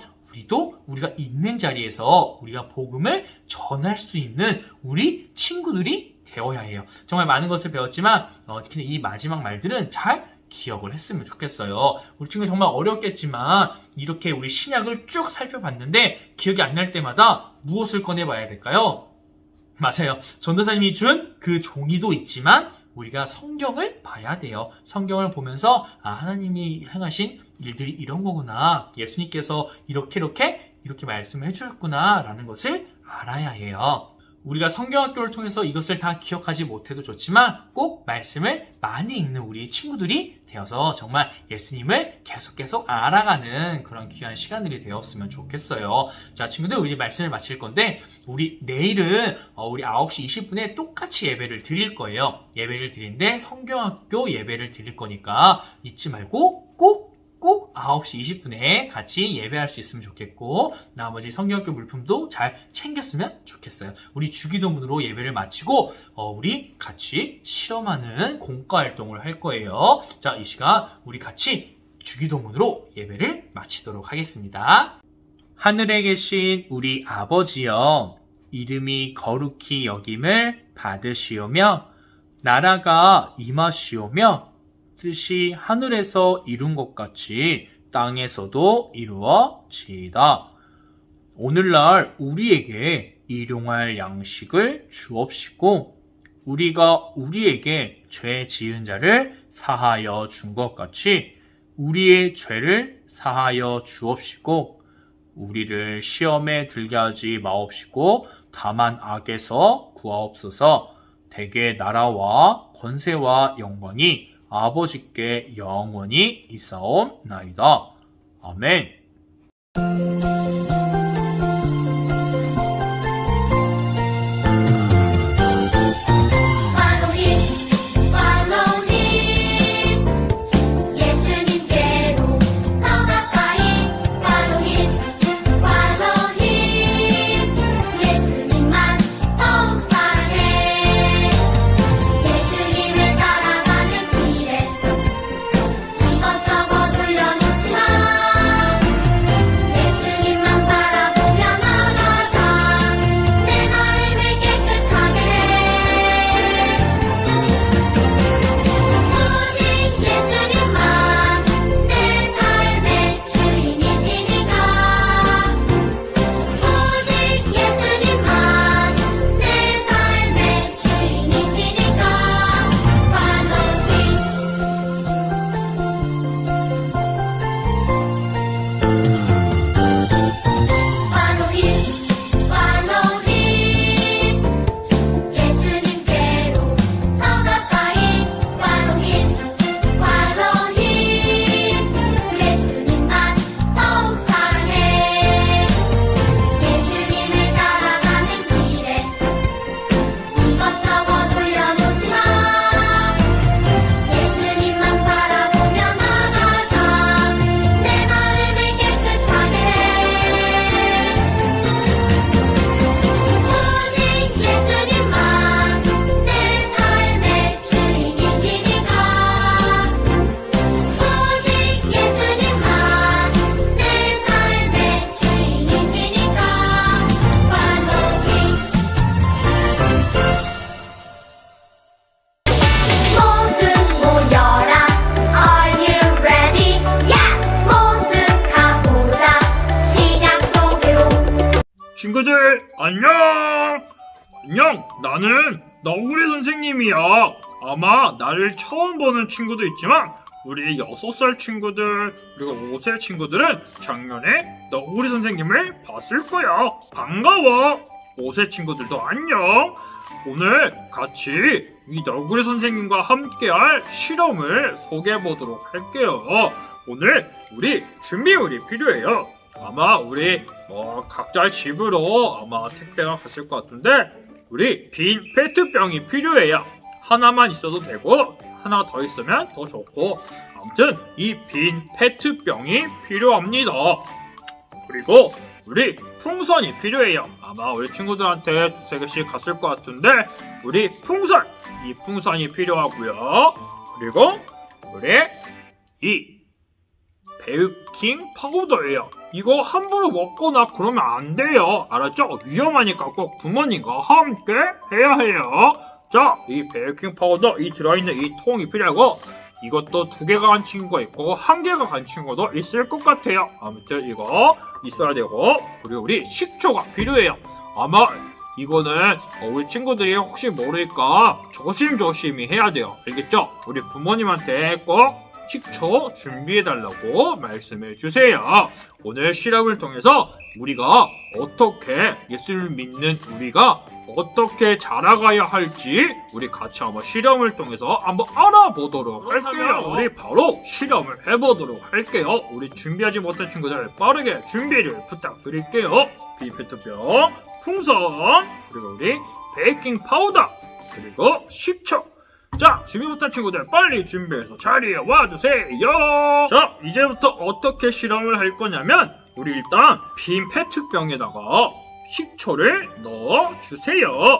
우리가 있는 자리에서 우리가 복음을 전할 수 있는 우리 친구들이 되어야 해요. 정말 많은 것을 배웠지만 특히 이 마지막 말들은 잘 기억을 했으면 좋겠어요. 우리 친구 정말 어렵겠지만 이렇게 우리 신약을 쭉 살펴봤는데 기억이 안 날 때마다 무엇을 꺼내봐야 될까요? 맞아요. 전도사님이 준 그 종이도 있지만 우리가 성경을 봐야 돼요. 성경을 보면서 하나님이 행하신 일들이 이런 거구나. 예수님께서 이렇게 말씀을 해주셨구나 라는 것을 알아야 해요. 우리가 성경학교를 통해서 이것을 다 기억하지 못해도 좋지만 꼭 말씀을 많이 읽는 우리 친구들이 되어서 정말 예수님을 계속 알아가는 그런 귀한 시간들이 되었으면 좋겠어요. 자, 친구들, 우리 말씀을 마칠 건데 우리 내일은 우리 9시 20분에 똑같이 예배를 드릴 거예요. 예배를 드리는데 성경학교 예배를 드릴 거니까 잊지 말고 꼭 꼭 9시 20분에 같이 예배할 수 있으면 좋겠고 나머지 성경학교 물품도 잘 챙겼으면 좋겠어요. 우리 주기도문으로 예배를 마치고 우리 같이 실험하는 공과 활동을 할 거예요. 자, 이 시간 우리 같이 주기도문으로 예배를 마치도록 하겠습니다. 하늘에 계신 우리 아버지여, 이름이 거룩히 여김을 받으시오며 나라가 임하시오며 뜻이 하늘에서 이룬 것 같이 땅에서도 이루어지이다. 오늘날 우리에게 일용할 양식을 주옵시고 우리가 우리에게 죄 지은 자를 사하여 준 것 같이 우리의 죄를 사하여 주옵시고 우리를 시험에 들게 하지 마옵시고 다만 악에서 구하옵소서. 대개 나라와 권세와 영광이 아버지께 영원히 있사옵나이다. 아멘. 친구들 안녕. 나는 너구리 선생님이야. 아마 나를 처음 보는 친구도 있지만 우리 6살 친구들 그리고 5살 친구들은 작년에 너구리 선생님을 봤을 거야. 반가워. 5살 친구들도 안녕. 오늘 같이 이 너구리 선생님과 함께할 실험을 소개해 보도록 할게요. 오늘 우리 준비물이 필요해요. 아마 우리 각자 집으로 아마 택배가 갔을 것 같은데 우리 빈 페트병이 필요해요. 하나만 있어도 되고 하나 더 있으면 더 좋고 아무튼 이 빈 페트병이 필요합니다. 그리고 우리 풍선이 필요해요. 아마 우리 친구들한테 2-3개씩 갔을 것 같은데 우리 풍선! 이 풍선이 필요하고요. 그리고 우리 이 베이킹 파우더예요. 이거 함부로 먹거나 그러면 안 돼요. 알았죠? 위험하니까 꼭 부모님과 함께 해야 해요. 자, 이 베이킹 파우더 이 들어있는 이 통이 필요하고 이것도 2개가 간 친구가 있고 1개가 간 친구도 있을 것 같아요. 아무튼 이거 있어야 되고 그리고 우리 식초가 필요해요. 아마 이거는 우리 친구들이 혹시 모르니까 조심조심히 해야 돼요. 알겠죠? 우리 부모님한테 꼭 식초 준비해달라고 말씀해주세요. 오늘 실험을 통해서 우리가 어떻게 예수를 믿는 우리가 어떻게 자라가야 할지 우리 같이 한번 실험을 통해서 한번 알아보도록 할게요. 우리 바로 실험을 해보도록 할게요. 우리 준비하지 못한 친구들 빠르게 준비를 부탁드릴게요. 빈페트병, 풍선, 그리고 우리 베이킹 파우더, 그리고 식초. 자, 준비 못한 친구들 빨리 준비해서 자리에 와주세요. 자, 이제부터 어떻게 실험을 할 거냐면 우리 일단 빈 페트병에다가 식초를 넣어주세요.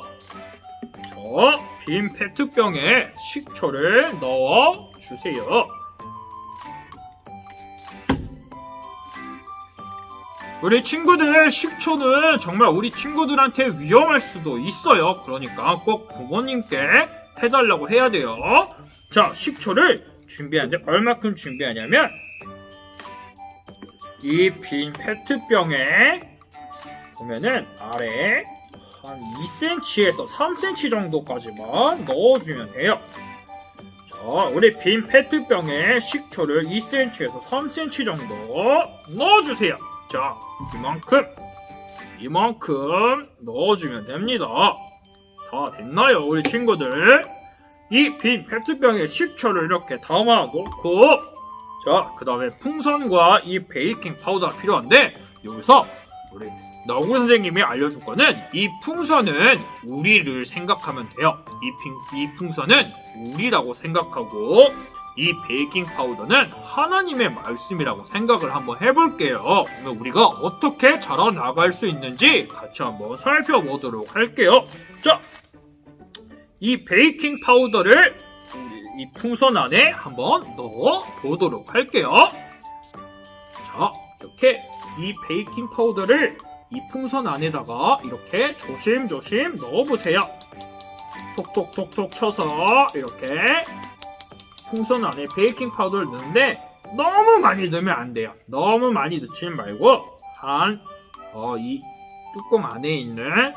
자, 빈 페트병에 식초를 넣어주세요. 우리 친구들, 식초는 정말 우리 친구들한테 위험할 수도 있어요. 그러니까 꼭 부모님께 해달라고 해야 돼요. 자, 식초를 준비하는데 얼마큼 준비하냐면 이 빈 페트병에 보면은 아래 한 2cm에서 3cm 정도까지만 넣어주면 돼요. 자, 우리 빈 페트병에 식초를 2cm에서 3cm 정도 넣어주세요. 자, 이만큼 넣어주면 됩니다. 다 됐나요, 우리 친구들? 이 빈 페트병에 식초를 이렇게 담아 놓고, 자, 그 다음에 풍선과 이 베이킹 파우더가 필요한데, 여기서 우리 너구 선생님이 알려줄 거는 이 풍선은 우리를 생각하면 돼요. 이 풍선은 우리라고 생각하고, 이 베이킹 파우더는 하나님의 말씀이라고 생각을 한번 해볼게요. 그러면 우리가 어떻게 자라나갈 수 있는지 같이 한번 살펴보도록 할게요. 자, 이 베이킹 파우더를 이 풍선 안에 한번 넣어보도록 할게요. 자, 이렇게 이 베이킹 파우더를 이 풍선 안에다가 이렇게 조심조심 넣어보세요. 톡톡톡톡 쳐서 이렇게 풍선 안에 베이킹 파우더를 넣는데 너무 많이 넣으면 안 돼요. 너무 많이 넣지 말고 이 뚜껑 안에 있는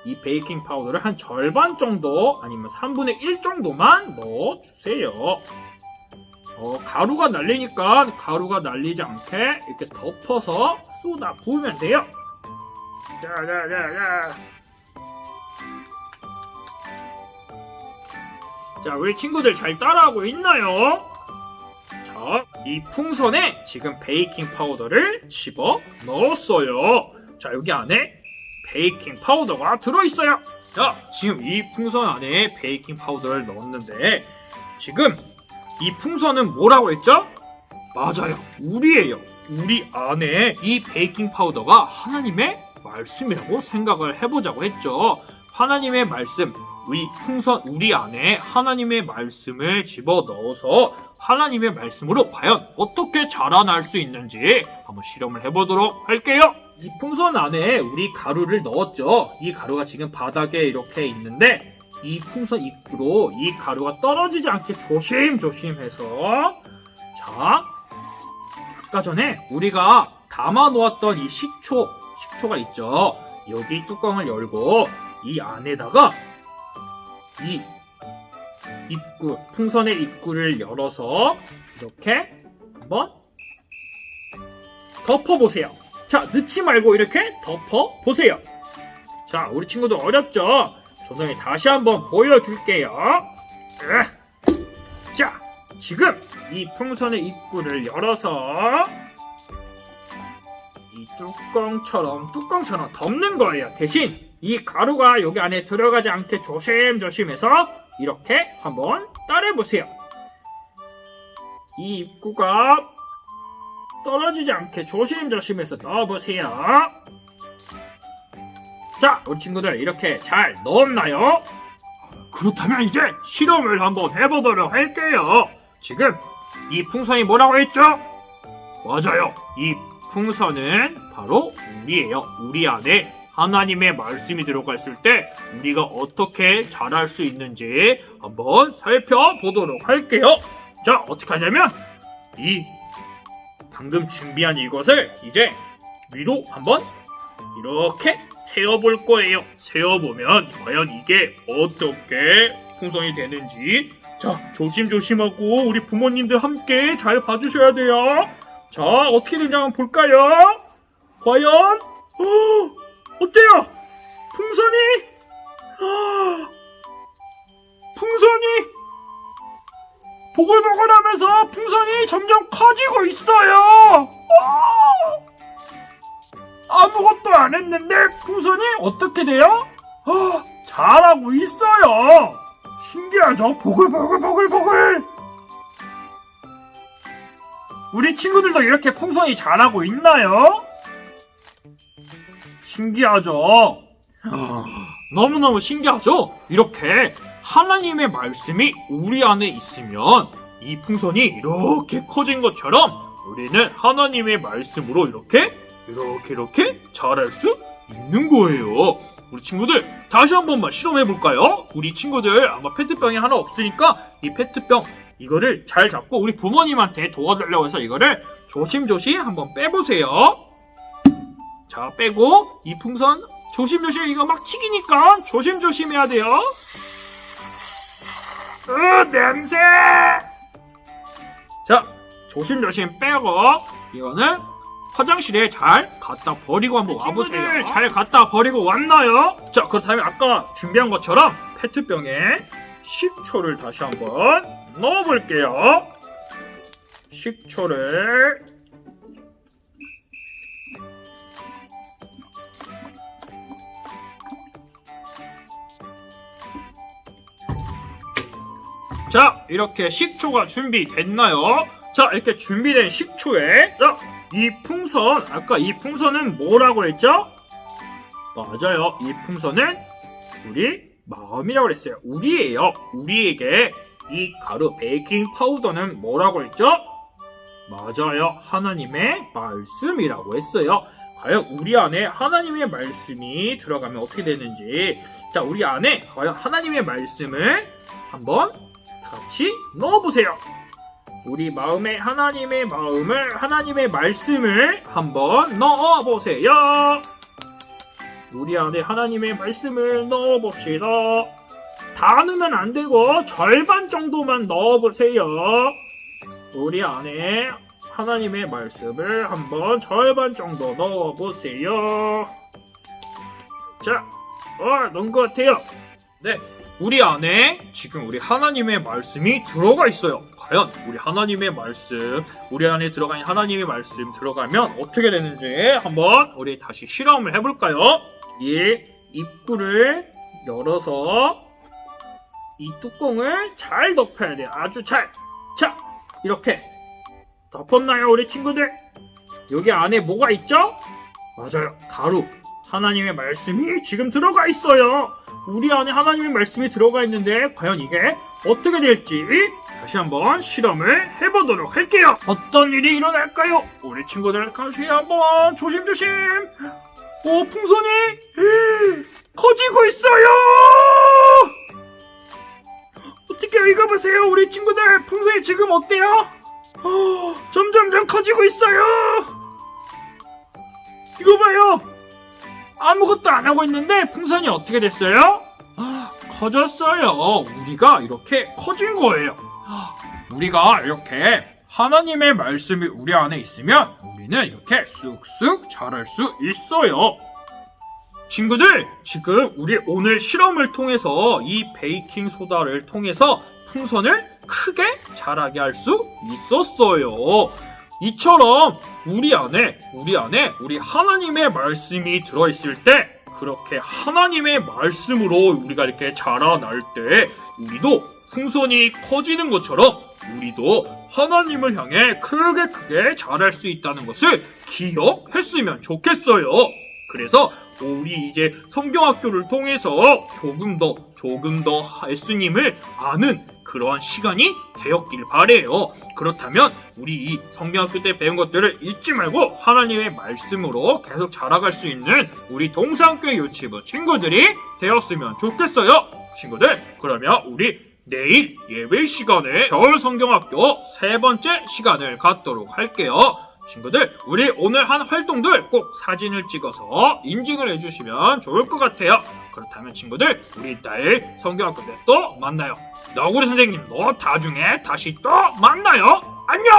이 베이킹 파우더를 한 절반 정도 아니면 3분의 1 정도만 넣어주세요. 가루가 날리니까 가루가 날리지 않게 이렇게 덮어서 쏟아 부으면 돼요. 자, 우리 친구들 잘 따라하고 있나요? 자, 이 풍선에 지금 베이킹 파우더를 집어 넣었어요. 자, 여기 안에 베이킹 파우더가 들어있어요. 자, 지금 이 풍선 안에 베이킹 파우더를 넣었는데 지금 이 풍선은 뭐라고 했죠? 맞아요, 우리예요. 우리 안에 이 베이킹 파우더가 하나님의 말씀이라고 생각을 해보자고 했죠. 하나님의 말씀, 우리 풍선 우리 안에 하나님의 말씀을 집어넣어서 하나님의 말씀으로 과연 어떻게 자라날 수 있는지 한번 실험을 해보도록 할게요. 이 풍선 안에 우리 가루를 넣었죠. 이 가루가 지금 바닥에 이렇게 있는데 이 풍선 입구로 이 가루가 떨어지지 않게 조심조심해서, 자, 아까 전에 우리가 담아 놓았던 이 식초가 있죠. 여기 뚜껑을 열고 이 안에다가 이 입구, 풍선의 입구를 열어서 이렇게 한번 덮어보세요. 자, 넣지 말고 이렇게 덮어보세요. 자, 우리 친구들 어렵죠? 조성이 다시 한번 보여줄게요. 자, 지금 이 풍선의 입구를 열어서 이 뚜껑처럼 덮는 거예요. 대신 이 가루가 여기 안에 들어가지 않게 조심조심해서 이렇게 한번 따라해보세요. 이 입구가 떨어지지 않게 조심조심해서 넣어보세요. 자, 우리 친구들 이렇게 잘 넣었나요? 그렇다면 이제 실험을 한번 해보도록 할게요. 지금 이 풍선이 뭐라고 했죠? 맞아요, 이 풍선은 바로 우리예요. 우리 안에 하나님의 말씀이 들어갔을 때 우리가 어떻게 자랄 수 있는지 한번 살펴보도록 할게요. 자, 어떻게 하냐면 이 방금 준비한 이것을 이제 위로 한번 이렇게 세어볼 거예요. 세어보면 과연 이게 어떻게 풍선이 되는지, 자, 조심조심하고 우리 부모님들 함께 잘 봐주셔야 돼요. 자, 어떻게 되는지 한번 볼까요? 과연 어때요? 풍선이 보글보글하면서 풍선이 점점 커지고 있어요. 아무것도 안 했는데 풍선이 어떻게 돼요? 자라고 있어요. 신기하죠? 보글보글. 우리 친구들도 이렇게 풍선이 자라고 있나요? 신기하죠? 너무너무 신기하죠? 이렇게 하나님의 말씀이 우리 안에 있으면 이 풍선이 이렇게 커진 것처럼 우리는 하나님의 말씀으로 이렇게 자랄 수 있는 거예요. 우리 친구들 다시 한 번만 실험해 볼까요? 우리 친구들 아마 페트병이 하나 없으니까 이 페트병 이거를 잘 잡고 우리 부모님한테 도와달라고 해서 이거를 조심조심 한번 빼보세요. 자, 빼고 이 풍선 조심조심, 이거 막 튀기니까 조심조심 해야 돼요. 냄새! 자, 조심조심 빼고 이거는 화장실에 잘 갖다 버리고 한번 와보세요. 잘 갖다 버리고 왔나요? 자, 그렇다면 아까 준비한 것처럼 페트병에 식초를 다시 한번 넣어볼게요. 식초를 자, 이렇게 식초가 준비됐나요? 자, 이렇게 준비된 식초에 자, 이 풍선, 아까 이 풍선은 뭐라고 했죠? 맞아요, 이 풍선은 우리 마음이라고 했어요. 우리예요. 우리에게 이 가루 베이킹 파우더는 뭐라고 했죠? 맞아요, 하나님의 말씀이라고 했어요. 과연 우리 안에 하나님의 말씀이 들어가면 어떻게 되는지, 자, 우리 안에 과연 하나님의 말씀을 한번 같이 넣어보세요. 우리 마음에 하나님의 마음을, 하나님의 말씀을 한번 넣어보세요. 우리 안에 하나님의 말씀을 넣어봅시다. 다 넣으면 안 되고 절반 정도만 넣어보세요. 우리 안에 하나님의 말씀을 한번 절반 정도 넣어보세요. 자, 넣은 것 같아요. 네, 우리 안에 지금 우리 하나님의 말씀이 들어가 있어요. 과연 우리 하나님의 말씀, 우리 안에 들어간 하나님의 말씀 들어가면 어떻게 되는지 한번 우리 다시 실험을 해볼까요? 이 입구를 열어서 이 뚜껑을 잘 덮어야 돼요. 아주 잘. 자, 이렇게 덮었나요, 우리 친구들? 여기 안에 뭐가 있죠? 맞아요, 가루. 하나님의 말씀이 지금 들어가 있어요. 우리 안에 하나님의 말씀이 들어가 있는데 과연 이게 어떻게 될지 다시 한번 실험을 해보도록 할게요. 어떤 일이 일어날까요? 우리 친구들 같이 한번 조심조심. 오, 풍선이 커지고 있어요. 어떻게 이거 보세요, 우리 친구들. 풍선이 지금 어때요? 점점점 커지고 있어요. 이거 봐요. 아무것도 안 하고 있는데 풍선이 어떻게 됐어요? 커졌어요. 우리가 이렇게 커진 거예요. 우리가 이렇게 하나님의 말씀이 우리 안에 있으면 우리는 이렇게 쑥쑥 자랄 수 있어요. 친구들, 지금 우리 오늘 실험을 통해서 이 베이킹 소다를 통해서 풍선을 크게 자라게 할 수 있었어요. 이처럼 우리 안에 우리 하나님의 말씀이 들어있을 때, 그렇게 하나님의 말씀으로 우리가 이렇게 자라날 때 우리도 풍선이 커지는 것처럼 우리도 하나님을 향해 크게 자랄 수 있다는 것을 기억했으면 좋겠어요. 그래서 우리 이제 성경학교를 통해서 조금 더 예수님을 아는 그러한 시간이 되었길 바래요. 그렇다면 우리 이 성경학교 때 배운 것들을 잊지 말고 하나님의 말씀으로 계속 자라갈 수 있는 우리 동산교회 유치부 친구들이 되었으면 좋겠어요. 친구들, 그러면 우리 내일 예배 시간에 겨울 성경학교 3번째 시간을 갖도록 할게요. 친구들, 우리 오늘 한 활동들 꼭 사진을 찍어서 인증을 해주시면 좋을 것 같아요. 그렇다면 친구들, 우리 내일 성경학교 때 또 만나요. 너구리 선생님도 나중에 다시 또 만나요. 안녕!